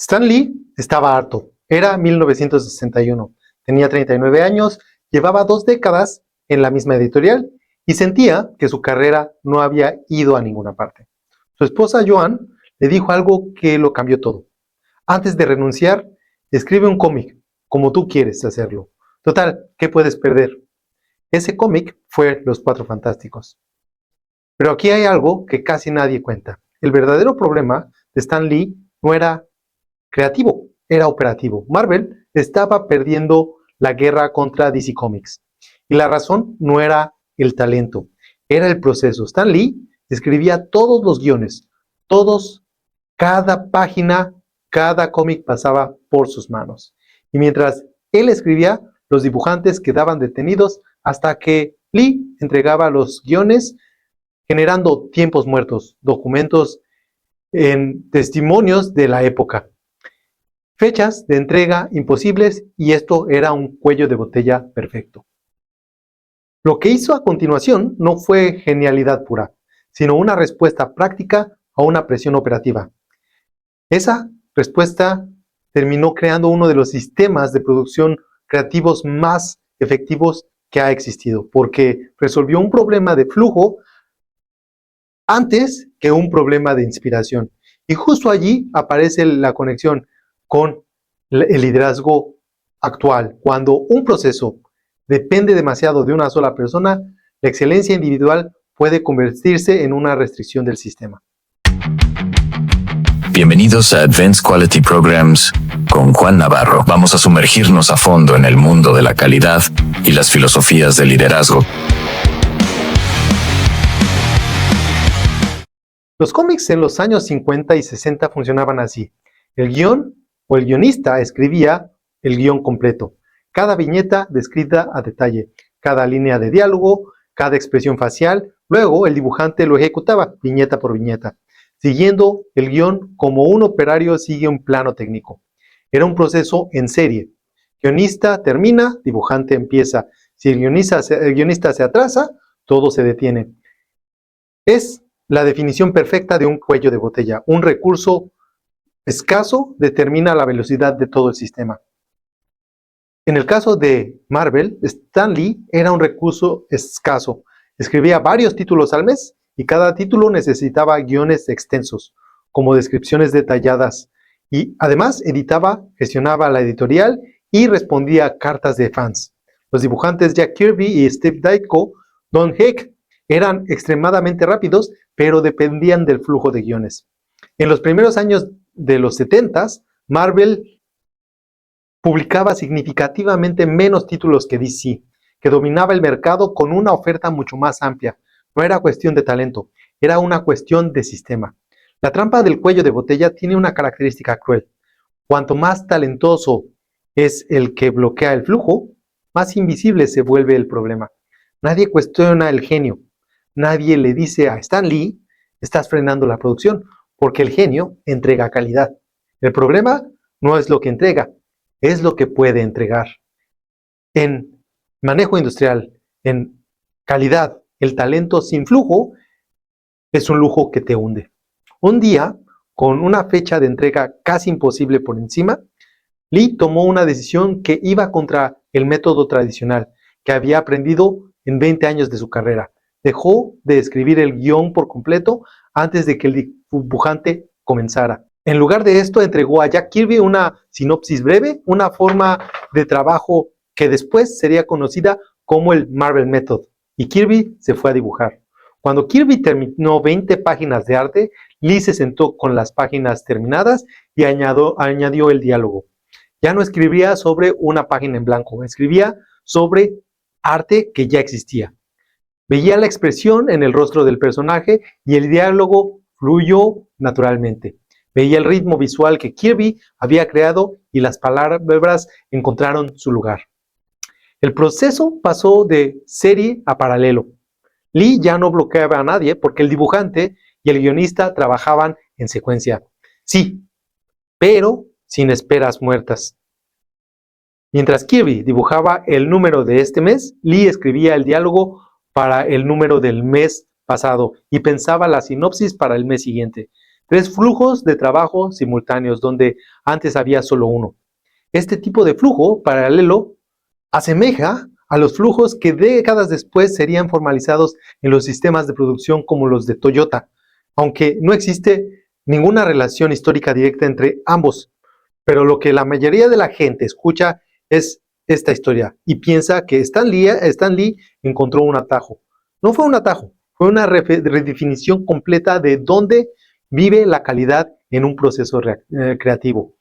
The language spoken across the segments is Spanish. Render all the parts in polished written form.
Stan Lee estaba harto. Era 1961. Tenía 39 años, llevaba 2 décadas en la misma editorial y sentía que su carrera no había ido a ninguna parte. Su esposa Joan le dijo algo que lo cambió todo. Antes de renunciar, escribe un cómic, como tú quieres hacerlo. Total, ¿qué puedes perder? Ese cómic fue Los Cuatro Fantásticos. Pero aquí hay algo que casi nadie cuenta. El verdadero problema de Stan Lee no era creativo, era operativo. Marvel estaba perdiendo la guerra contra DC Comics. Y la razón no era el talento, era el proceso. Stan Lee escribía todos los guiones, todos, cada página, cada cómic pasaba por sus manos. Y mientras él escribía, los dibujantes quedaban detenidos hasta que Lee entregaba los guiones, generando tiempos muertos, documentos en testimonios de la época. Fechas de entrega imposibles y esto era un cuello de botella perfecto. Lo que hizo a continuación no fue genialidad pura, sino una respuesta práctica a una presión operativa. Esa respuesta terminó creando uno de los sistemas de producción creativos más efectivos que ha existido, porque resolvió un problema de flujo antes que un problema de inspiración. Y justo allí aparece la conexión con el liderazgo actual. Cuando un proceso depende demasiado de una sola persona, la excelencia individual puede convertirse en una restricción del sistema. Bienvenidos a Advanced Quality Programs con Juan Navarro. Vamos a sumergirnos a fondo en el mundo de la calidad y las filosofías del liderazgo. Los cómics en los años 50 y 60 funcionaban así. El guión o el guionista escribía el guión completo. Cada viñeta descrita a detalle, cada línea de diálogo, cada expresión facial. Luego el dibujante lo ejecutaba viñeta por viñeta, siguiendo el guión como un operario sigue un plano técnico. Era un proceso en serie. Guionista termina, dibujante empieza. Si el guionista se atrasa, todo se detiene. Es la definición perfecta de un cuello de botella. Un recurso escaso determina la velocidad de todo el sistema. En el caso de Marvel, Stan Lee era un recurso escaso. Escribía varios títulos al mes y cada título necesitaba guiones extensos, como descripciones detalladas. Y además editaba, gestionaba la editorial y respondía a cartas de fans. Los dibujantes Jack Kirby y Steve Ditko, Don Heck, eran extremadamente rápidos, pero dependían del flujo de guiones. En los primeros años de los 70s, Marvel publicaba significativamente menos títulos que DC, que dominaba el mercado con una oferta mucho más amplia. No era cuestión de talento, era una cuestión de sistema. La trampa del cuello de botella tiene una característica cruel. Cuanto más talentoso es el que bloquea el flujo, más invisible se vuelve el problema. Nadie cuestiona el genio. Nadie le dice a Stan Lee, estás frenando la producción, porque el genio entrega calidad. El problema no es lo que entrega, es lo que puede entregar. En manejo industrial, en calidad, el talento sin flujo es un lujo que te hunde. Un día, con una fecha de entrega casi imposible por encima, Lee tomó una decisión que iba contra el método tradicional que había aprendido en 20 años de su carrera. Dejó de escribir el guión por completo antes de que el dibujante comenzara. En lugar de esto, entregó a Jack Kirby una sinopsis breve, una forma de trabajo que después sería conocida como el Marvel Method, y Kirby se fue a dibujar. Cuando Kirby terminó 20 páginas de arte, Lee se sentó con las páginas terminadas y añadió el diálogo. Ya no escribía sobre una página en blanco, escribía sobre arte que ya existía. Veía la expresión en el rostro del personaje y el diálogo fluyó naturalmente. Veía el ritmo visual que Kirby había creado y las palabras encontraron su lugar. El proceso pasó de serie a paralelo. Lee ya no bloqueaba a nadie porque el dibujante y el guionista trabajaban en secuencia. Sí, pero sin esperas muertas. Mientras Kirby dibujaba el número de este mes, Lee escribía el diálogo para el número del mes pasado y pensaba la sinopsis para el mes siguiente. 3 flujos de trabajo simultáneos donde antes había solo uno. Este tipo de flujo paralelo asemeja a los flujos que décadas después serían formalizados en los sistemas de producción como los de Toyota, aunque no existe ninguna relación histórica directa entre ambos. Pero lo que la mayoría de la gente escucha es esta historia y piensa que Stan Lee encontró un atajo. No fue un atajo, fue una redefinición completa de dónde vive la calidad en un proceso creativo.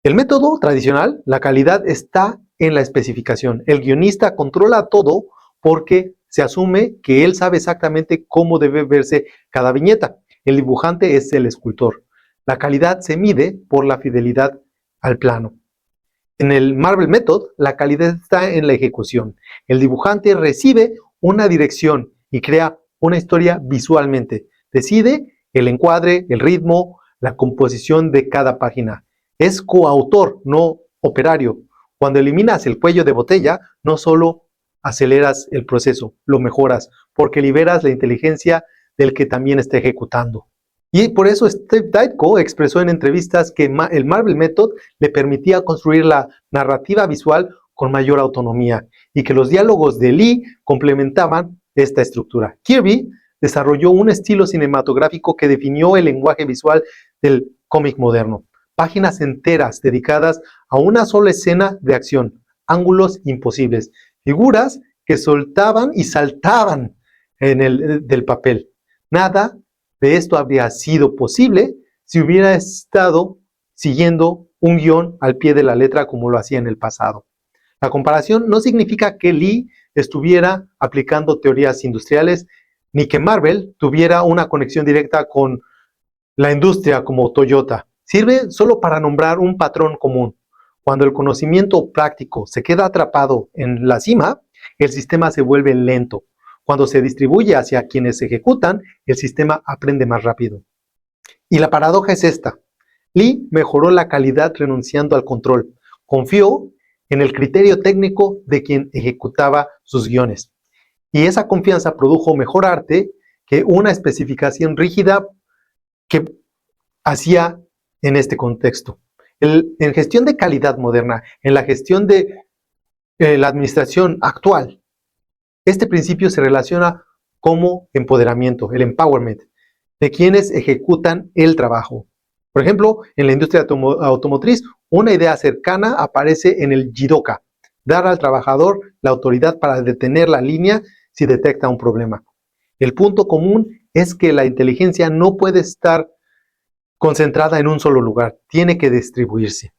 El método tradicional, la calidad está en la especificación. El guionista controla todo porque se asume que él sabe exactamente cómo debe verse cada viñeta. El dibujante es el escultor. La calidad se mide por la fidelidad al plano. En el Marvel Method, la calidad está en la ejecución. El dibujante recibe una dirección y crea una historia visualmente. Decide el encuadre, el ritmo, la composición de cada página. Es coautor, no operario. Cuando eliminas el cuello de botella, no solo aceleras el proceso, lo mejoras, porque liberas la inteligencia del que también está ejecutando. Y por eso Steve Ditko expresó en entrevistas que el Marvel Method le permitía construir la narrativa visual con mayor autonomía y que los diálogos de Lee complementaban esta estructura. Kirby desarrolló un estilo cinematográfico que definió el lenguaje visual del cómic moderno. Páginas enteras dedicadas a una sola escena de acción, ángulos imposibles, figuras que soltaban y saltaban del papel. Nada de esto habría sido posible si hubiera estado siguiendo un guión al pie de la letra como lo hacía en el pasado. La comparación no significa que Lee estuviera aplicando teorías industriales ni que Marvel tuviera una conexión directa con la industria como Toyota. Sirve solo para nombrar un patrón común. Cuando el conocimiento práctico se queda atrapado en la cima, el sistema se vuelve lento. Cuando se distribuye hacia quienes ejecutan, el sistema aprende más rápido. Y la paradoja es esta. Lee mejoró la calidad renunciando al control. Confió en el criterio técnico de quien ejecutaba sus guiones. Y esa confianza produjo mejor arte que una especificación rígida que hacía en este contexto. En gestión de calidad moderna, en la gestión de la administración actual, este principio se relaciona como empoderamiento, el empowerment, de quienes ejecutan el trabajo. Por ejemplo, en la industria automotriz, una idea cercana aparece en el Jidoka, dar al trabajador la autoridad para detener la línea si detecta un problema. El punto común es que la inteligencia no puede estar concentrada en un solo lugar, tiene que distribuirse.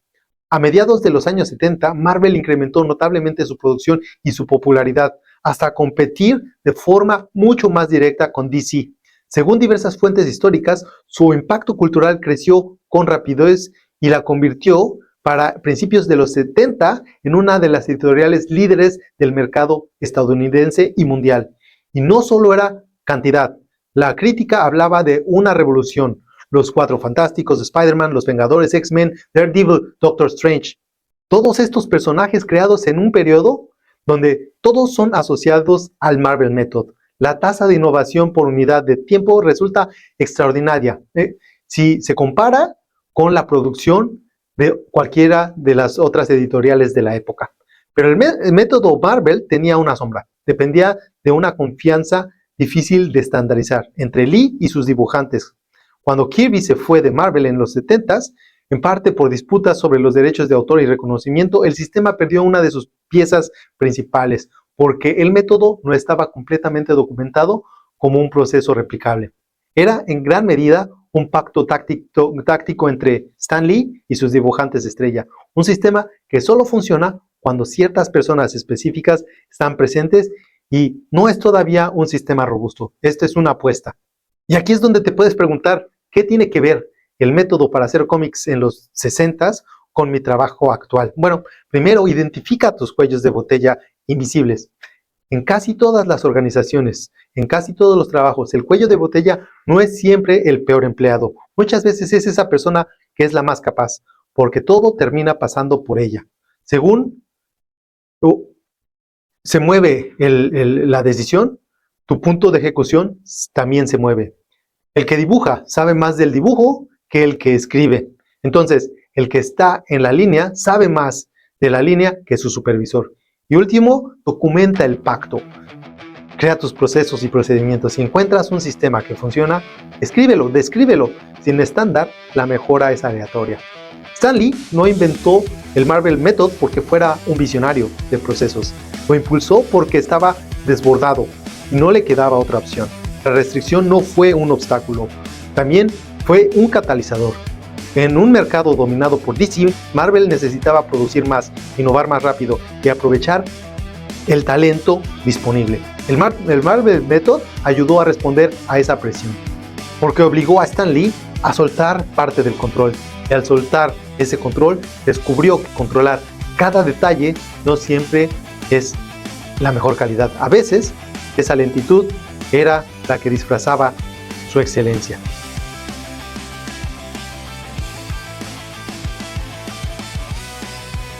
A mediados de los años 70, Marvel incrementó notablemente su producción y su popularidad, hasta competir de forma mucho más directa con DC. Según diversas fuentes históricas, su impacto cultural creció con rapidez y la convirtió para principios de los 70 en una de las editoriales líderes del mercado estadounidense y mundial. Y no solo era cantidad, la crítica hablaba de una revolución. Los Cuatro Fantásticos, Spider-Man, Los Vengadores, X-Men, Daredevil, Doctor Strange. Todos estos personajes creados en un periodo donde todos son asociados al Marvel Method. La tasa de innovación por unidad de tiempo resulta extraordinaria si se compara con la producción de cualquiera de las otras editoriales de la época. Pero el método Marvel tenía una sombra. Dependía de una confianza difícil de estandarizar entre Lee y sus dibujantes. Cuando Kirby se fue de Marvel en los 70s, en parte por disputas sobre los derechos de autor y reconocimiento, el sistema perdió una de sus piezas principales, porque el método no estaba completamente documentado como un proceso replicable. Era en gran medida un pacto táctico entre Stan Lee y sus dibujantes estrella, un sistema que solo funciona cuando ciertas personas específicas están presentes y no es todavía un sistema robusto. Esto es una apuesta. Y aquí es donde te puedes preguntar, ¿qué tiene que ver el método para hacer cómics en los 60s con mi trabajo actual? Bueno, primero identifica tus cuellos de botella invisibles. En casi todas las organizaciones, en casi todos los trabajos, el cuello de botella no es siempre el peor empleado. Muchas veces es esa persona que es la más capaz, porque todo termina pasando por ella. Según se mueve la decisión, tu punto de ejecución también se mueve. El que dibuja sabe más del dibujo que el que escribe. Entonces, el que está en la línea sabe más de la línea que su supervisor. Y último, documenta el pacto. Crea tus procesos y procedimientos. Si encuentras un sistema que funciona, escríbelo, descríbelo. Sin estándar, la mejora es aleatoria. Stan Lee no inventó el Marvel Method porque fuera un visionario de procesos. Lo impulsó porque estaba desbordado y no le quedaba otra opción. La restricción no fue un obstáculo, también fue un catalizador. En un mercado dominado por DC, Marvel necesitaba producir más, innovar más rápido y aprovechar el talento disponible. El Marvel Method ayudó a responder a esa presión, porque obligó a Stan Lee a soltar parte del control. Y al soltar ese control, descubrió que controlar cada detalle no siempre es la mejor calidad. A veces, esa lentitud era la que disfrazaba su excelencia.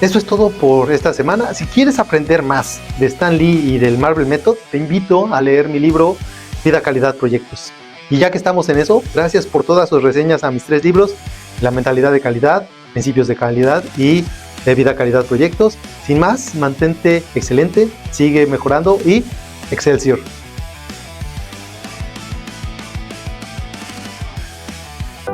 Eso es todo por esta semana. Si quieres aprender más de Stan Lee y del Marvel Method, te invito a leer mi libro Vida, Calidad, Proyectos. Y ya que estamos en eso, gracias por todas sus reseñas a mis 3 libros: La mentalidad de calidad, Principios de calidad y de Vida, Calidad, Proyectos. Sin más, mantente excelente, sigue mejorando y Excelsior.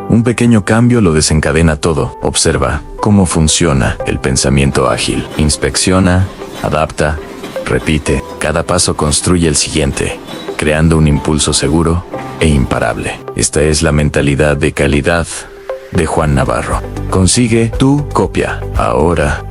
Un pequeño cambio lo desencadena todo. Observa cómo funciona el pensamiento ágil. Inspecciona, adapta, repite. Cada paso construye el siguiente, creando un impulso seguro e imparable. Esta es la mentalidad de calidad de Juan Navarro. Consigue tu copia ahora.